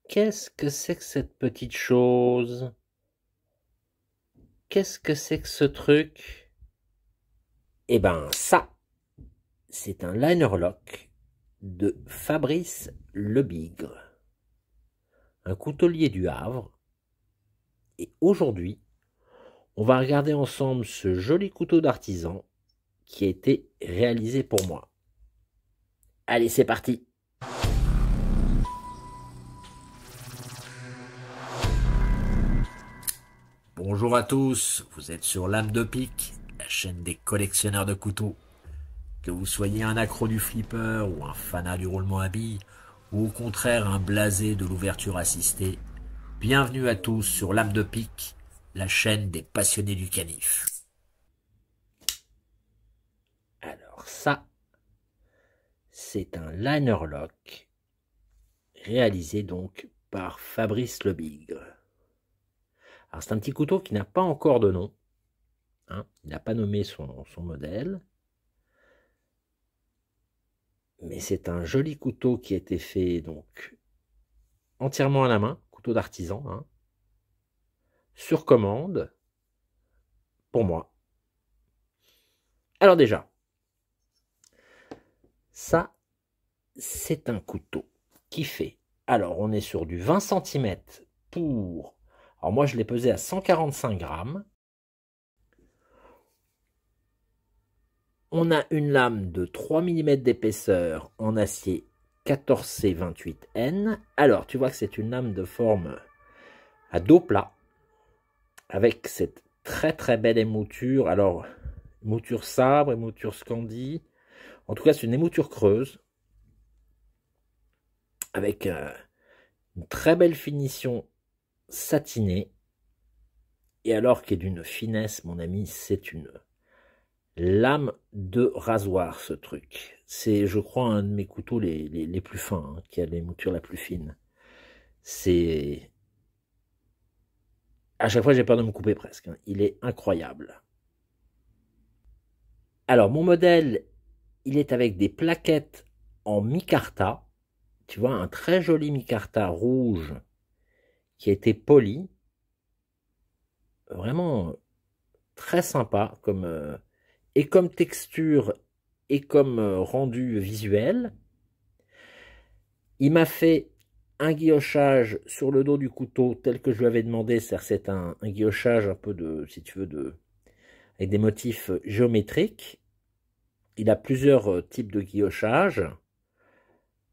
Qu'est-ce que c'est que cette petite chose? Qu'est-ce que c'est que ce truc? Eh ben, ça, c'est un liner lock de Fabrice Lebigre, un coutelier du Havre. Et aujourd'hui, on va regarder ensemble ce joli couteau d'artisan qui a été réalisé pour moi. Allez, c'est parti! Bonjour à tous, vous êtes sur Lame de Pique, la chaîne des collectionneurs de couteaux. Que vous soyez un accro du flipper ou un fanat du roulement à billes, ou au contraire un blasé de l'ouverture assistée, bienvenue à tous sur Lame de Pique, la chaîne des passionnés du canif. Alors ça, c'est un liner lock réalisé donc par Fabrice Lebigre. Alors c'est un petit couteau qui n'a pas encore de nom, hein, il n'a pas nommé son modèle, mais c'est un joli couteau qui a été fait donc entièrement à la main, couteau d'artisan, hein, sur commande, pour moi. Alors déjà, ça, c'est un couteau qui fait, alors on est sur du 20 cm pour, alors moi je l'ai pesé à 145 grammes. On a une lame de 3 mm d'épaisseur en acier 14C28N. Alors tu vois que c'est une lame de forme à dos plat, avec cette très belle émouture, alors émouture sabre, émouture Scandi, en tout cas c'est une émouture creuse, avec une très belle finition satinée, et alors qu'il est d'une finesse, mon ami, c'est une lame de rasoir, ce truc. C'est, je crois, un de mes couteaux les plus fins, hein, qui a l'émouture la plus fine. C'est... À chaque fois, j'ai peur de me couper presque, hein. Il est incroyable. Alors, mon modèle, il est avec des plaquettes en micarta. Tu vois, un très joli micarta rouge qui a été poli. Vraiment très sympa et comme texture et comme rendu visuel. Il m'a fait un guillochage sur le dos du couteau tel que je lui avais demandé. C'est un guillochage un peu de, si tu veux, avec des motifs géométriques. Il a plusieurs types de guillochage.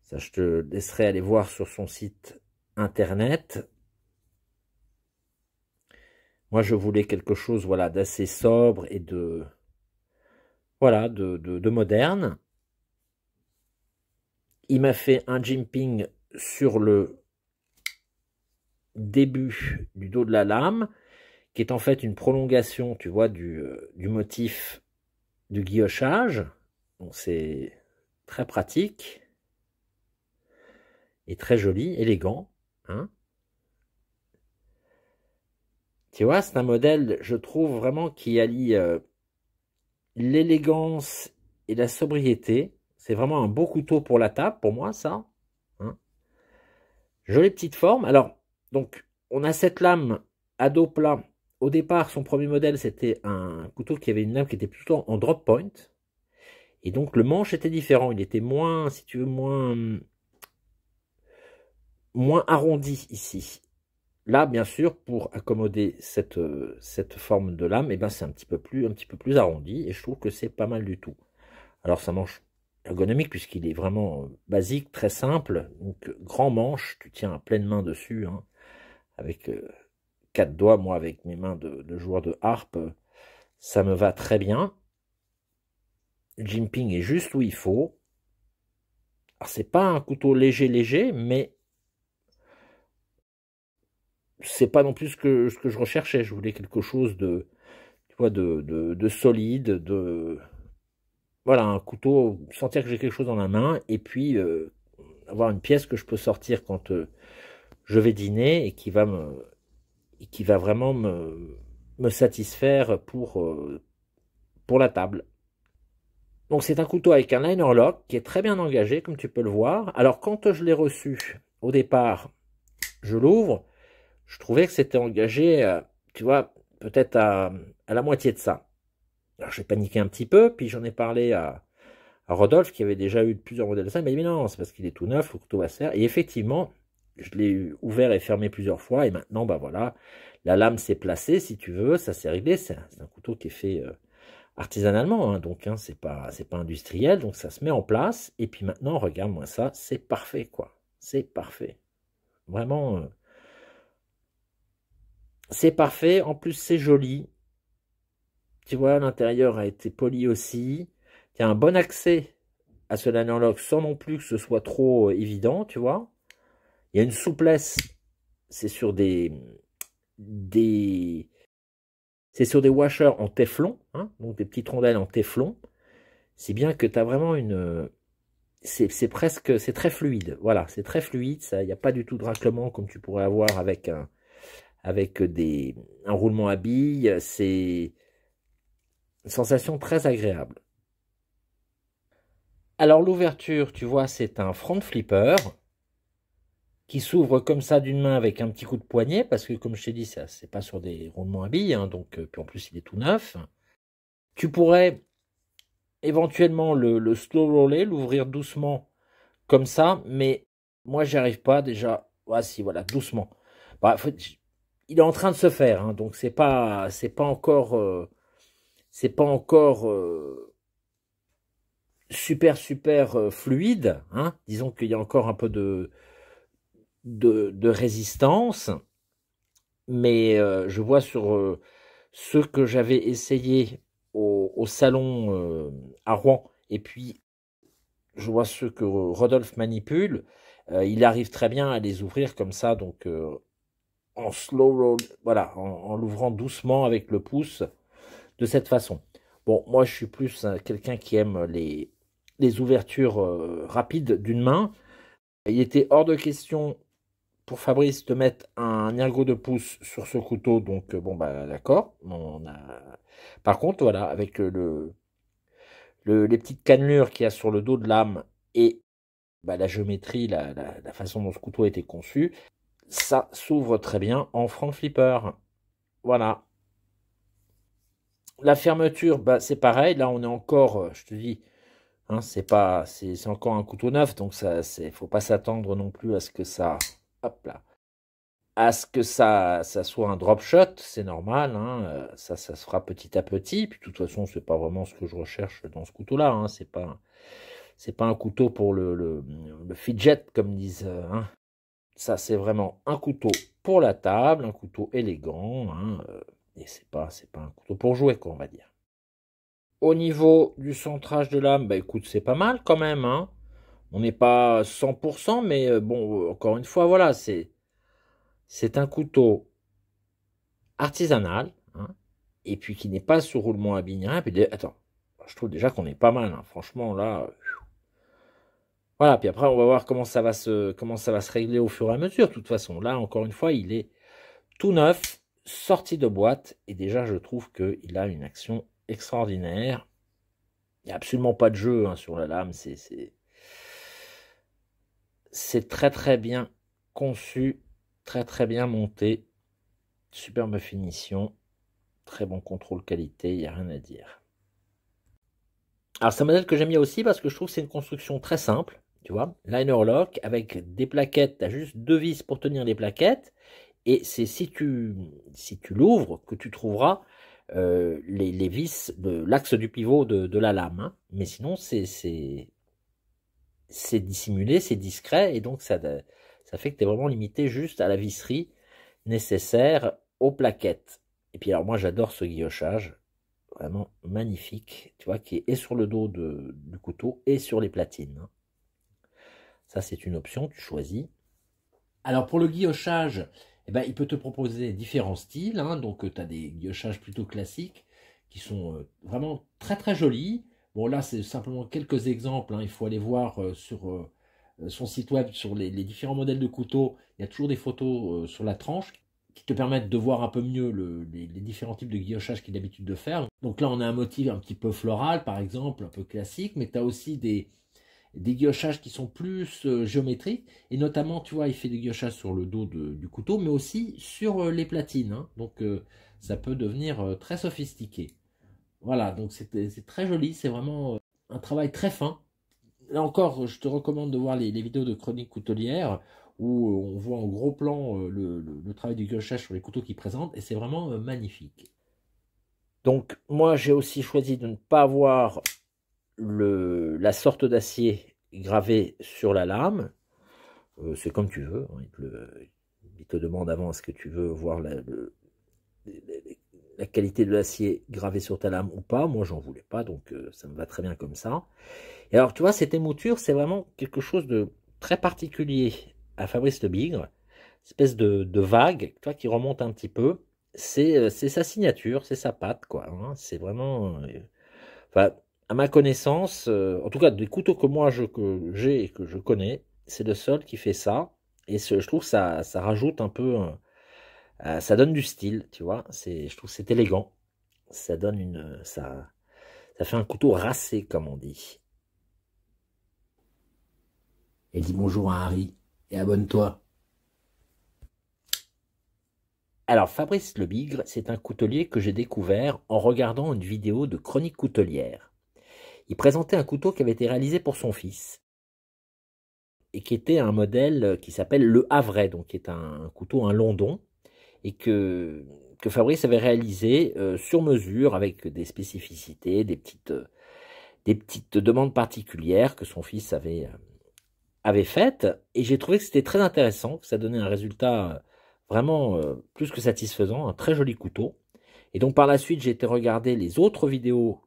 Ça, je te laisserai aller voir sur son site internet. Moi, je voulais quelque chose, voilà, d'assez sobre et de, voilà, de moderne. Il m'a fait un jimping sur le début du dos de la lame, qui est en fait une prolongation, tu vois, du motif du guillochage. Donc c'est très pratique et très joli, élégant, hein. Tu vois, c'est un modèle, je trouve vraiment qui allie l'élégance et la sobriété. C'est vraiment un beau couteau pour la table, pour moi, ça, hein. Jolie petite forme. Alors, donc, on a cette lame à dos plat. Au départ, son premier modèle, c'était un couteau qui avait une lame qui était plutôt en drop point. Et donc, le manche était différent. Il était moins, si tu veux, moins arrondi ici. Là, bien sûr, pour accommoder cette forme de lame, eh ben, c'est un petit peu plus arrondi. Et je trouve que c'est pas mal du tout. Alors, ça manche ergonomique puisqu'il est vraiment basique, très simple. Donc, grand manche, tu tiens à pleine main dessus, hein, avec 4 doigts. Moi, avec mes mains de joueur de harpe, ça me va très bien. Le jimping est juste où il faut. Alors, c'est pas un couteau léger, mais c'est pas non plus ce que je recherchais. Je voulais quelque chose de, tu vois, de solide, voilà, un couteau, sentir que j'ai quelque chose dans la main, et puis avoir une pièce que je peux sortir quand je vais dîner et qui va vraiment me satisfaire pour la table. Donc c'est un couteau avec un liner lock qui est très bien engagé, comme tu peux le voir. Alors quand je l'ai reçu au départ, je l'ouvre, je trouvais que c'était engagé, tu vois, peut-être à la moitié de ça. Alors j'ai paniqué un petit peu, puis j'en ai parlé à Rodolphe, qui avait déjà eu plusieurs modèles de ça. Il m'a dit, mais non, c'est parce qu'il est tout neuf, le couteau va se faire. Et effectivement, je l'ai ouvert et fermé plusieurs fois, et maintenant, bah voilà, la lame s'est placée, si tu veux, ça s'est réglé. C'est un couteau qui est fait artisanalement, hein, donc hein, c'est pas industriel, donc ça se met en place. Et puis maintenant, regarde-moi ça, c'est parfait, quoi. C'est parfait. Vraiment, c'est parfait. En plus, c'est joli. Tu vois, l'intérieur a été poli aussi. Il y a un bon accès à ce Linerlock sans non plus que ce soit trop évident, tu vois. Il y a une souplesse. C'est sur c'est sur des washers en téflon, hein, donc des petites rondelles en téflon. C'est bien que tu as vraiment une... C'est presque... C'est très fluide. Voilà, c'est très fluide. Il n'y a pas du tout de raclement comme tu pourrais avoir avec un roulement à billes. C'est une sensation très agréable. Alors l'ouverture, tu vois, c'est un front flipper qui s'ouvre comme ça d'une main avec un petit coup de poignet, parce que comme je t'ai dit, ça c'est pas sur des roulements à billes, hein, donc puis en plus il est tout neuf. Tu pourrais éventuellement le slow roller, l'ouvrir doucement comme ça, mais moi j'y arrive pas déjà. Voici, voilà, doucement. Bah, il est en train de se faire, hein, donc c'est pas encore super fluide, hein. Disons qu'il y a encore un peu de résistance, mais je vois sur ceux que j'avais essayé au salon à Rouen, et puis je vois ceux que Rodolphe manipule, il arrive très bien à les ouvrir comme ça, donc en slow roll, voilà, en l'ouvrant doucement avec le pouce, de cette façon. Bon, moi je suis plus quelqu'un qui aime les ouvertures rapides d'une main. Il était hors de question pour Fabrice de mettre un ergot de pouce sur ce couteau, donc bon bah d'accord. Par contre, voilà, avec les petites cannelures qu'il y a sur le dos de lame et bah, la géométrie, la façon dont ce couteau a été conçu, ça s'ouvre très bien en front flipper. Voilà. La fermeture, bah, c'est pareil. Là, on est encore, je te dis, hein, c'est encore un couteau neuf, donc faut pas s'attendre non plus à ce que ça, hop là, à ce que ça soit un drop shot, c'est normal, hein, ça se fera petit à petit. Puis de toute façon, c'est pas vraiment ce que je recherche dans ce couteau-là, hein, c'est pas un couteau pour le fidget comme disent, hein. Ça, c'est vraiment un couteau pour la table, un couteau élégant, hein, et c'est pas un couteau pour jouer, quoi, on va dire. Au niveau du centrage de lame, bah écoute, c'est pas mal quand même, hein. On n'est pas 100%, mais bon, encore une fois, voilà, c'est un couteau artisanal, hein, et puis qui n'est pas sur roulement à billes, rien. Puis, attends, je trouve déjà qu'on est pas mal, hein, franchement, là. Voilà, puis après, on va voir comment ça va se régler au fur et à mesure. De toute façon, là, encore une fois, il est tout neuf, sorti de boîte, et déjà, je trouve qu'il a une action extraordinaire. Il n'y a absolument pas de jeu hein, sur la lame, c'est très bien conçu, très bien monté, superbe finition, très bon contrôle qualité, il n'y a rien à dire. Alors c'est un modèle que j'aime bien aussi parce que je trouve que c'est une construction très simple, tu vois, liner lock avec des plaquettes, tu as juste deux vis pour tenir les plaquettes, et c'est si tu l'ouvres que tu trouveras les vis de l'axe du pivot de la lame, hein. Mais sinon c'est dissimulé, c'est discret, et donc ça fait que tu es vraiment limité juste à la visserie nécessaire aux plaquettes. Et puis alors moi j'adore ce guillochage, vraiment magnifique, tu vois, qui est sur le dos du couteau et sur les platines, hein. Ça c'est une option, tu choisis. Alors pour le guillochage, eh ben, il peut te proposer différents styles, hein. Donc tu as des guillochages plutôt classiques qui sont vraiment très jolis. Bon là c'est simplement quelques exemples, hein. Il faut aller voir sur son site web, sur les différents modèles de couteaux. Il y a toujours des photos sur la tranche qui te permettent de voir un peu mieux les différents types de guillochage qu'il a l'habitude de faire. Donc là on a un motif un petit peu floral par exemple, un peu classique, mais tu as aussi des guillochages qui sont plus géométriques, et notamment, tu vois, il fait des guillochages sur le dos du couteau, mais aussi sur les platines, hein. Donc ça peut devenir très sophistiqué. Voilà, donc c'est très joli, c'est vraiment un travail très fin. Là encore, je te recommande de voir les vidéos de Chronique Coutelière, où on voit en gros plan le travail du guillochage sur les couteaux qu'il présente, et c'est vraiment magnifique. Donc moi j'ai aussi choisi de ne pas avoir la sorte d'acier gravée sur la lame. C'est comme tu veux, hein. Il te demande avant est-ce que tu veux voir la qualité de l'acier gravé sur ta lame ou pas. Moi j'en voulais pas, donc ça me va très bien comme ça. Et alors tu vois, cette émouture, c'est vraiment quelque chose de très particulier à Fabrice Lebigre, espèce de vague, tu vois, qui remonte un petit peu. C'est sa signature, c'est sa patte, quoi, hein. C'est vraiment... enfin, à ma connaissance, en tout cas des couteaux que moi que j'ai et que je connais, c'est le seul qui fait ça. Et je trouve que ça rajoute un peu... ça donne du style, tu vois. Je trouve que c'est élégant. Ça donne ça fait un couteau racé, comme on dit. Et dis bonjour à Harry et abonne-toi. Alors, Fabrice Lebigre, c'est un coutelier que j'ai découvert en regardant une vidéo de Chronique Coutelière. Il présentait un couteau qui avait été réalisé pour son fils et qui était un modèle qui s'appelle le Havrais, donc qui est un couteau, un London, et que Fabrice avait réalisé sur mesure avec des spécificités, des petites demandes particulières que son fils avait faites. Et j'ai trouvé que c'était très intéressant, que ça donnait un résultat vraiment plus que satisfaisant, un très joli couteau. Et donc par la suite, j'ai été regarder les autres vidéos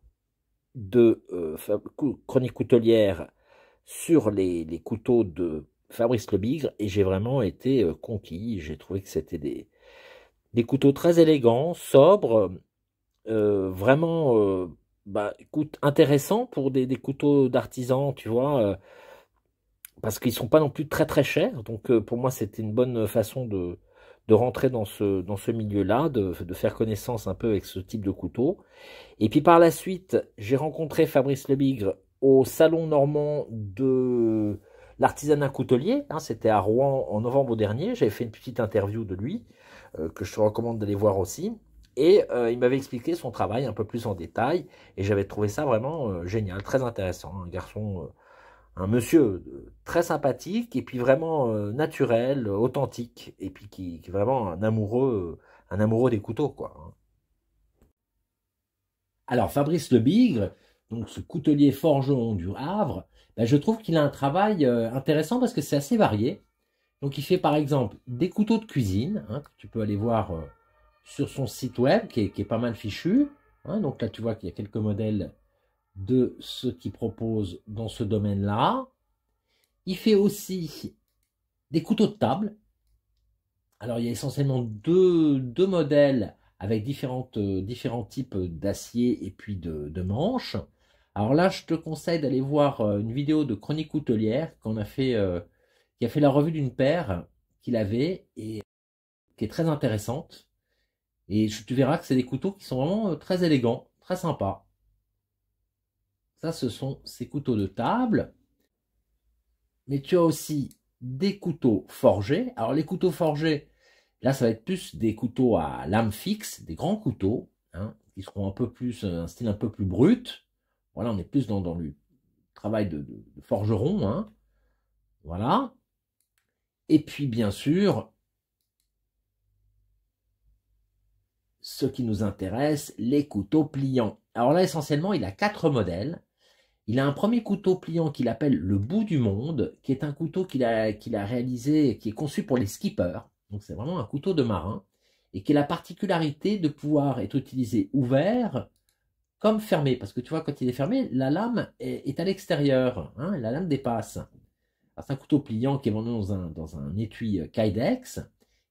de Chronique Coutelière sur les couteaux de Fabrice Lebigre, et j'ai vraiment été conquis. J'ai trouvé que c'était des couteaux très élégants, sobres, vraiment bah, écoute, intéressants pour des couteaux d'artisan, tu vois, parce qu'ils sont pas non plus très très chers. Donc pour moi, c'était une bonne façon de rentrer dans ce milieu-là, de faire connaissance un peu avec ce type de couteau. Et puis par la suite, j'ai rencontré Fabrice Lebigre au salon normand de l'artisanat coutelier, hein, c'était à Rouen en novembre dernier. J'avais fait une petite interview de lui, que je te recommande d'aller voir aussi. Et il m'avait expliqué son travail un peu plus en détail, et j'avais trouvé ça vraiment génial, très intéressant. Un garçon, un monsieur très sympathique, et puis vraiment naturel, authentique, et puis qui est vraiment un amoureux des couteaux, quoi, hein. Alors, Fabrice Lebigre, donc ce coutelier forgeron du Havre, ben, je trouve qu'il a un travail intéressant parce que c'est assez varié. Donc, il fait par exemple des couteaux de cuisine, hein, que tu peux aller voir sur son site web, qui est pas mal fichu, hein. Donc là, tu vois qu'il y a quelques modèles de ce qu'il propose dans ce domaine-là. Il fait aussi des couteaux de table. Alors, il y a essentiellement deux modèles avec différents types d'acier et puis de manches. Alors là, je te conseille d'aller voir une vidéo de Chronique Coutelière qui a fait la revue d'une paire qu'il avait et qui est très intéressante. Et tu verras que c'est des couteaux qui sont vraiment très élégants, très sympas. Ça, ce sont ces couteaux de table. Mais tu as aussi des couteaux forgés. Alors les couteaux forgés, là, ça va être plus des couteaux à lame fixe, des grands couteaux, hein, qui seront un peu plus, un style un peu plus brut. Voilà, on est plus dans le travail de forgeron, hein. Voilà. Et puis, bien sûr, ce qui nous intéresse, les couteaux pliants. Alors là, essentiellement, il a 4 modèles. Il a un premier couteau pliant qu'il appelle le bout du monde, qui est un couteau qu'il a réalisé, qui est conçu pour les skippers. Donc c'est vraiment un couteau de marin, et qui a la particularité de pouvoir être utilisé ouvert comme fermé. Parce que tu vois, quand il est fermé, la lame est à l'extérieur, hein, la lame dépasse. C'est un couteau pliant qui est vendu dans un étui Kydex,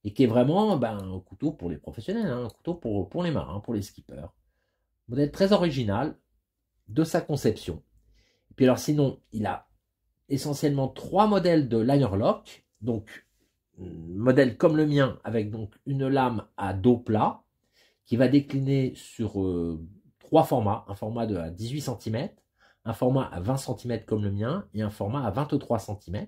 et qui est vraiment un couteau pour les professionnels, hein, un couteau pour les marins, pour les skippers. Modèle très original de sa conception. Et puis alors sinon, il a essentiellement 3 modèles de liner lock, donc modèle comme le mien, avec donc une lame à dos plat, qui va décliner sur 3 formats, un format de 18 cm, un format à 20 cm comme le mien et un format à 23 cm.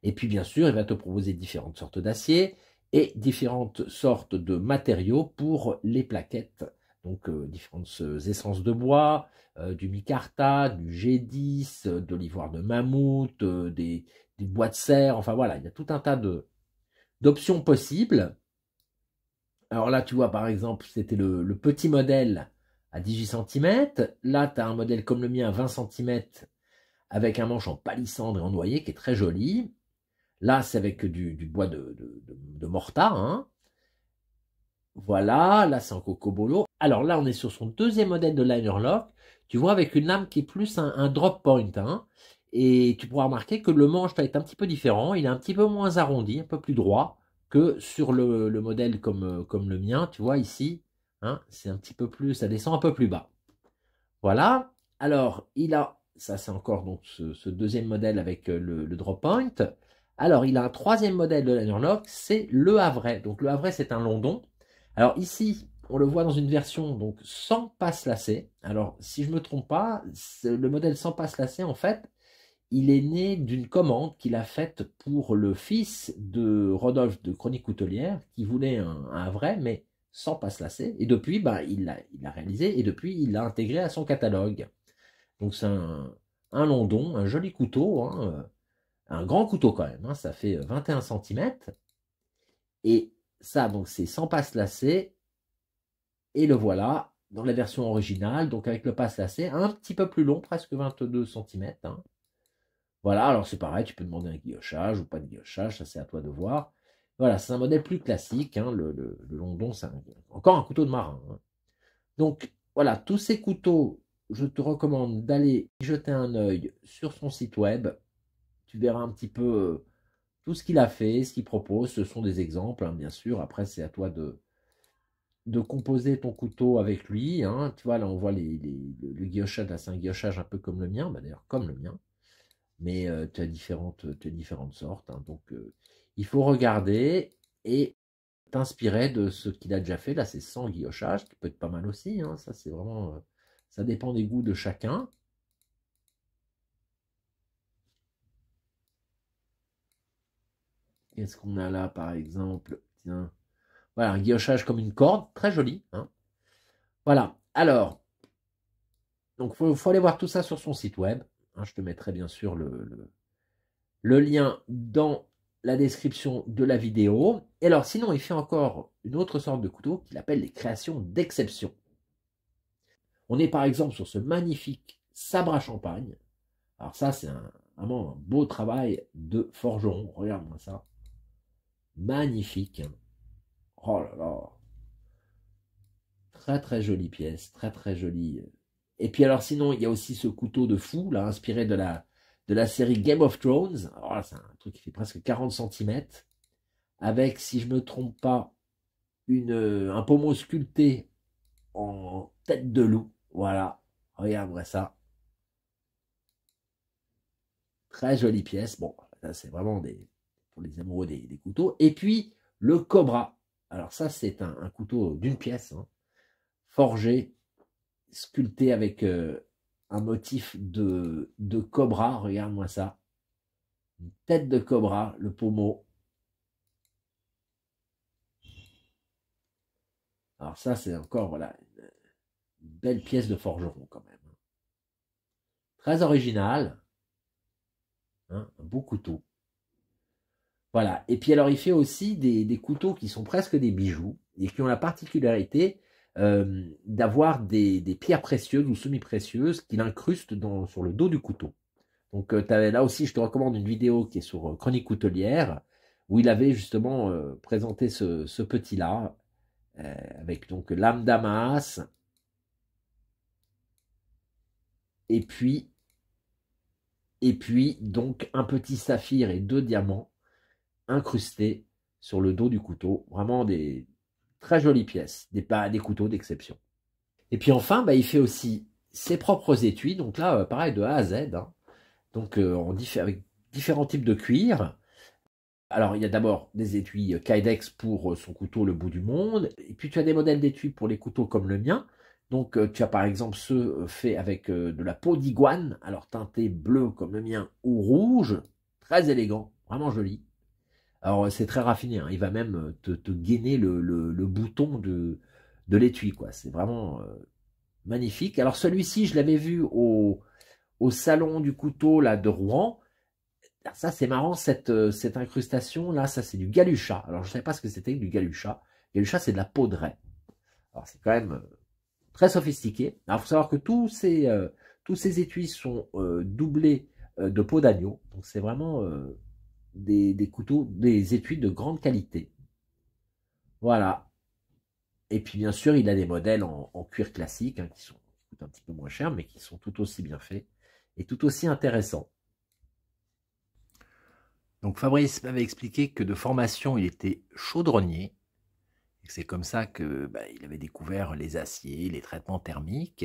Et puis bien sûr, il va te proposer différentes sortes d'acier et différentes sortes de matériaux pour les plaquettes. Donc différentes essences de bois, du micarta, du G10, de l'ivoire de mammouth, des bois de serre, enfin voilà, il y a tout un tas d'options possibles. Alors là, tu vois, par exemple, c'était le petit modèle à 18 cm. Là, tu as un modèle comme le mien à 20 cm avec un manche en palissandre et en noyer qui est très joli. Là, c'est avec du bois de mortar. Hein. Voilà, là, c'est en cocobolo. Alors là, on est sur son deuxième modèle de liner lock. Tu vois, avec une lame qui est plus un drop point. Hein. Et tu pourras remarquer que le manche va être un petit peu différent. Il est un petit peu moins arrondi, un peu plus droit que sur le modèle comme le mien. Tu vois, ici, hein, c'est un petit peu plus, ça descend un peu plus bas. Voilà. Alors, ça c'est encore donc ce deuxième modèle avec le drop point. Alors, il a un troisième modèle de liner lock, c'est le Havrais. Donc, le Havrais, c'est un London. Alors, ici, on le voit dans une version donc sans passe lacet. Alors, si je ne me trompe pas, le modèle sans passe lacet, en fait, il est né d'une commande qu'il a faite pour le fils de Rodolphe de Chronique Coutelière, qui voulait un Havrais, mais sans passe lacet. Et depuis, il l'a réalisé, et depuis, il l'a intégré à son catalogue. Donc, c'est un London, un joli couteau, hein, un grand couteau quand même, hein, ça fait 21 cm. Et ça, donc c'est sans passe lacet. Et le voilà dans la version originale, donc avec le passe lacet, un petit peu plus long, presque 22 cm. Hein. Voilà, alors c'est pareil, tu peux demander un guillochage ou pas de guillochage, ça c'est à toi de voir. Voilà, c'est un modèle plus classique, hein, le London, c'est encore un couteau de marin. Hein. Donc voilà, tous ces couteaux, je te recommande d'aller y jeter un œil sur son site web. Tu verras un petit peu tout ce qu'il a fait, ce qu'il propose. Ce sont des exemples, hein, bien sûr. Après, c'est à toi de composer ton couteau avec lui. Hein. Tu vois, là, on voit le guillochage. Là, c'est un guillochage un peu comme le mien, d'ailleurs, comme le mien. Mais tu as différentes sortes. Hein. Donc, il faut regarder et t'inspirer de ce qu'il a déjà fait. Là, c'est sans guillochage, qui peut être pas mal aussi. Hein. Ça, c'est vraiment... ça dépend des goûts de chacun. Qu'est-ce qu'on a là, par exemple? Tiens. Voilà, un guillochage comme une corde, très joli. Hein. Voilà, alors, donc faut aller voir tout ça sur son site web. Hein, je te mettrai bien sûr le lien dans la description de la vidéo. Et alors, sinon, il fait encore une autre sorte de couteau qu'il appelle les créations d'exception. On est par exemple sur ce magnifique sabre à champagne. Alors ça, c'est vraiment un beau travail de forgeron. Regarde-moi ça. Magnifique. Hein. Oh là là. Très très jolie pièce, très très jolie. Et puis alors sinon, il y a aussi ce couteau de fou, là, inspiré de la série Game of Thrones. Alors là, c'est un truc qui fait presque 40 cm, avec, si je ne me trompe pas, un pommeau sculpté en tête de loup. Voilà, regarde-moi ça. Très jolie pièce. Bon, ça c'est vraiment pour les amoureux des couteaux. Et puis, le Cobra. Alors ça, c'est un couteau d'une pièce, hein, forgé, sculpté avec un motif de cobra, regarde-moi ça. Une tête de cobra, le pommeau. Alors ça, c'est encore voilà, une belle pièce de forgeron quand même. Très original, hein, un beau couteau. Voilà, et puis alors il fait aussi des couteaux qui sont presque des bijoux et qui ont la particularité d'avoir des pierres précieuses ou semi-précieuses qu'il incruste sur le dos du couteau. Donc là aussi, je te recommande une vidéo qui est sur Chronique Coutelière, où il avait justement présenté ce petit-là, avec donc lame Damas, et puis donc un petit saphir et 2 diamants incrustés sur le dos du couteau. Vraiment des très jolies pièces, des couteaux d'exception. Et puis enfin, il fait aussi ses propres étuis, donc là, pareil, de A à Z, hein. Donc avec différents types de cuir. Alors, il y a d'abord des étuis Kydex pour son couteau le bout du monde, et puis tu as des modèles d'étuis pour les couteaux comme le mien, Donc, tu as par exemple ceux faits avec de la peau d'iguane, alors teinté bleu comme le mien ou rouge, très élégant, vraiment joli. Alors, c'est très raffiné, hein. Il va même te gainer le bouton de l'étui, quoi. C'est vraiment magnifique. Alors, celui-ci, je l'avais vu au salon du couteau là, de Rouen. Alors, ça, c'est marrant, cette incrustation, là, ça, c'est du galucha. Alors, je ne savais pas ce que c'était que du galucha. Galucha, c'est de la peau de raie. Alors, c'est quand même très sophistiqué. Alors, il faut savoir que tous ces étuis sont doublés de peau d'agneau. Donc, c'est vraiment des couteaux, des étuis de grande qualité. Voilà. Et puis, bien sûr, il a des modèles en cuir classique, hein, qui coûtent un petit peu moins cher, mais qui sont tout aussi bien faits et tout aussi intéressants. Donc, Fabrice m'avait expliqué que de formation, il était chaudronnier. C'est comme ça que il avait découvert les aciers, les traitements thermiques.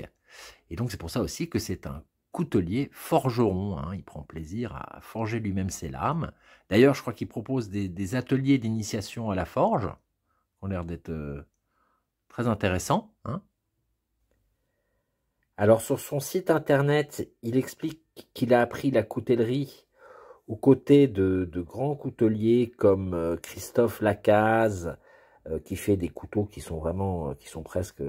Et donc, c'est pour ça aussi que c'est un coutelier forgeron, hein. Il prend plaisir à forger lui-même ses lames. D'ailleurs, je crois qu'il propose des ateliers d'initiation à la forge, qui ont l'air d'être très intéressants, hein. Alors, sur son site internet, il explique qu'il a appris la coutellerie aux côtés de grands couteliers comme Christophe Lacaze, qui fait des couteaux qui sont vraiment, qui sont presque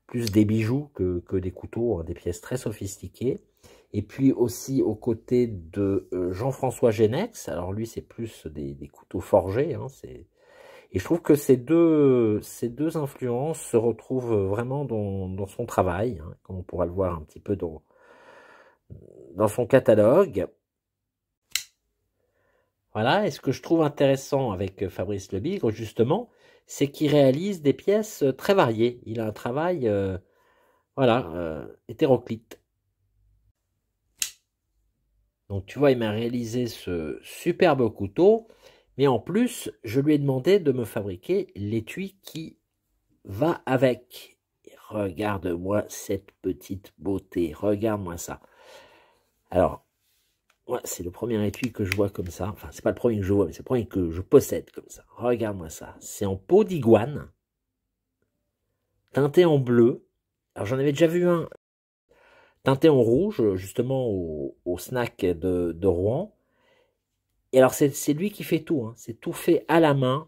plus des bijoux que des couteaux, hein, des pièces très sophistiquées. Et puis aussi aux côtés de Jean-François Genex. Alors lui, c'est plus des couteaux forgés, hein, et je trouve que ces deux influences se retrouvent vraiment dans son travail, hein, comme on pourra le voir un petit peu dans son catalogue. Voilà, et ce que je trouve intéressant avec Fabrice Lebigre, justement, c'est qu'il réalise des pièces très variées. Il a un travail, voilà, hétéroclite. Donc tu vois, il m'a réalisé ce superbe couteau, mais en plus, je lui ai demandé de me fabriquer l'étui qui va avec. Et regarde-moi cette petite beauté, regarde-moi ça. Alors, ouais, c'est le premier étui que je vois comme ça. Enfin, c'est pas le premier que je vois, mais c'est le premier que je possède comme ça. Regarde-moi ça. C'est en peau d'iguane, teinté en bleu. Alors, j'en avais déjà vu un teinté en rouge, justement au snack de Rouen. Et alors, c'est lui qui fait tout, hein. C'est tout fait à la main,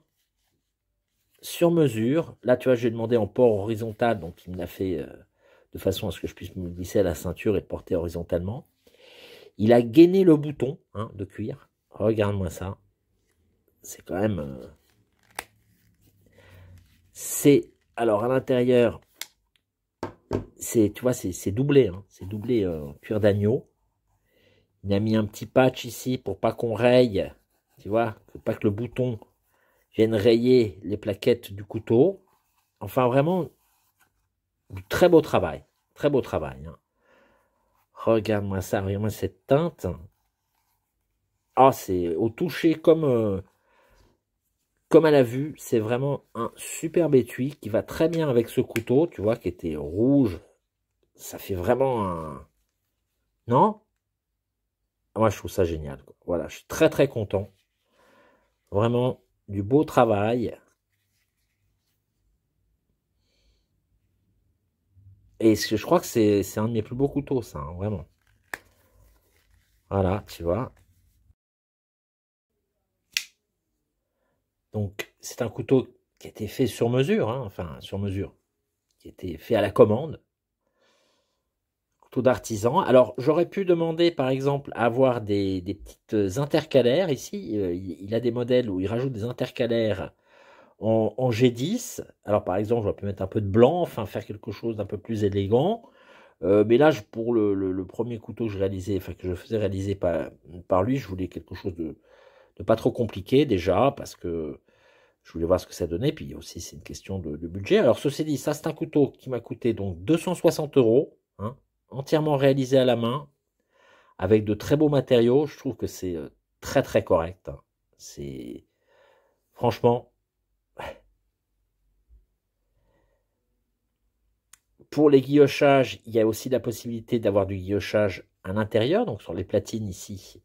sur mesure. Là, tu vois, j'ai demandé en port horizontal, donc il me l'a fait de façon à ce que je puisse me glisser à la ceinture et le porter horizontalement. Il a gainé le bouton, hein, de cuir. Regarde-moi ça. C'est quand même... c'est... Alors, à l'intérieur, tu vois, c'est doublé, hein. C'est doublé en cuir d'agneau. Il a mis un petit patch ici pour pas qu'on raye. Tu vois, pour pas que le bouton vienne rayer les plaquettes du couteau. Enfin, vraiment, du très beau travail. Très beau travail, hein. Regarde-moi ça, regarde-moi cette teinte. Ah, c'est au toucher comme à la vue. C'est vraiment un superbe étui qui va très bien avec ce couteau, tu vois, qui était rouge. Ça fait vraiment un... Non? Moi, je trouve ça génial, quoi. Voilà, je suis très très content. Vraiment, du beau travail. Et je crois que c'est un de mes plus beaux couteaux, ça, hein, vraiment. Voilà, tu vois. Donc, c'est un couteau qui a été fait sur mesure, hein, enfin, sur mesure, qui a été fait à la commande. Couteau d'artisan. Alors, j'aurais pu demander, par exemple, à avoir des petites intercalaires. Ici, il a des modèles où il rajoute des intercalaires en G10. Alors, par exemple, j'aurais pu mettre un peu de blanc, enfin, faire quelque chose d'un peu plus élégant. Mais là, pour le premier couteau que je réalisais, enfin, que je faisais réaliser par lui, je voulais quelque chose de pas trop compliqué, déjà, parce que je voulais voir ce que ça donnait, puis aussi c'est une question de budget. Alors ceci dit, ça c'est un couteau qui m'a coûté donc 260 €, hein, entièrement réalisé à la main, avec de très beaux matériaux. Je trouve que c'est très très correct, hein. C'est franchement, pour les guillochages, il y a aussi la possibilité d'avoir du guillochage à l'intérieur, donc sur les platines ici,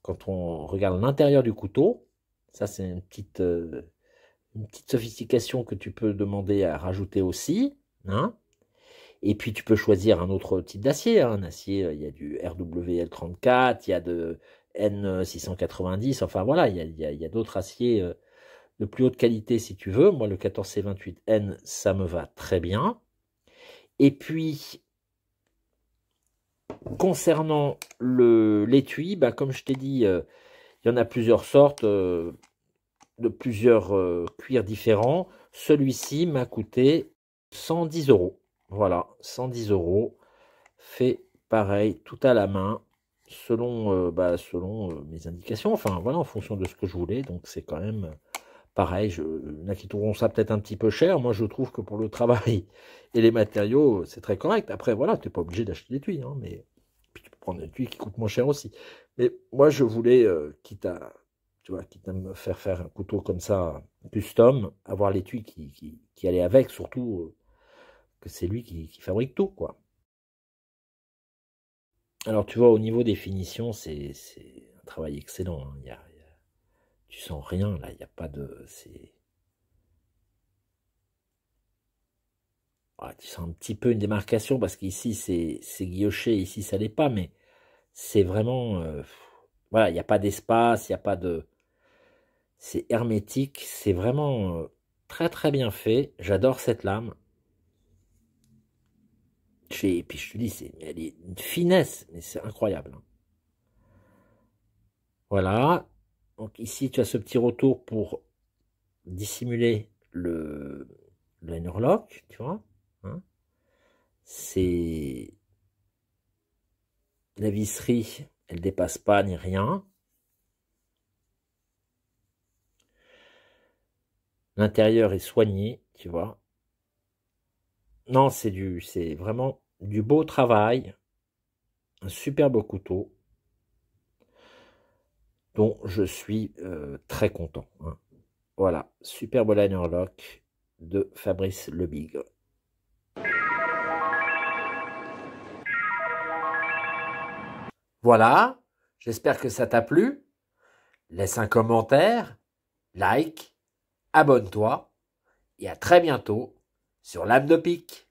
quand on regarde l'intérieur du couteau. Ça c'est une petite sophistication que tu peux demander à rajouter aussi, hein. Et puis tu peux choisir un autre type d'acier. Hein. Un acier, il y a du RWL34, il y a de N690, enfin voilà, il y a d'autres aciers de plus haute qualité si tu veux. Moi, le 14C28N, ça me va très bien. Et puis, concernant l'étui, bah, comme je t'ai dit, il y en a plusieurs sortes, de plusieurs cuirs différents. Celui-ci m'a coûté 110 euros. Voilà, 110 euros. Fait pareil, tout à la main, selon mes indications. Enfin, voilà, en fonction de ce que je voulais. Donc, c'est quand même pareil. Il y en a qui trouveront ça peut-être un petit peu cher. Moi, je trouve que pour le travail et les matériaux, c'est très correct. Après, voilà, tu n'es pas obligé d'acheter l'étui, hein, mais puis tu peux prendre un étui qui coûte moins cher aussi. Mais moi, je voulais, quitte à me faire un couteau comme ça, custom, avoir l'étui qui allait avec, surtout que c'est lui qui fabrique tout, quoi. Alors, tu vois, au niveau des finitions, c'est un travail excellent. Hein. Tu sens rien, là, il n'y a pas de... tu sens un petit peu une démarcation, parce qu'ici, c'est guilloché, ici, ça l'est pas, mais c'est vraiment... voilà, il n'y a pas d'espace, il n'y a pas de... C'est hermétique, c'est vraiment très très bien fait. J'adore cette lame. Et puis je te dis, elle est une finesse, mais c'est incroyable. Hein. Voilà. Donc ici, tu as ce petit retour pour dissimuler le liner lock, tu vois. Hein. C'est la visserie, elle dépasse pas ni rien. L'intérieur est soigné, tu vois. Non, c'est vraiment du beau travail, un super beau couteau dont je suis très content. Hein. Voilà, superbe liner lock de Fabrice Lebigre. Voilà, j'espère que ça t'a plu. Laisse un commentaire, like, abonne-toi et à très bientôt sur Lame de Pique.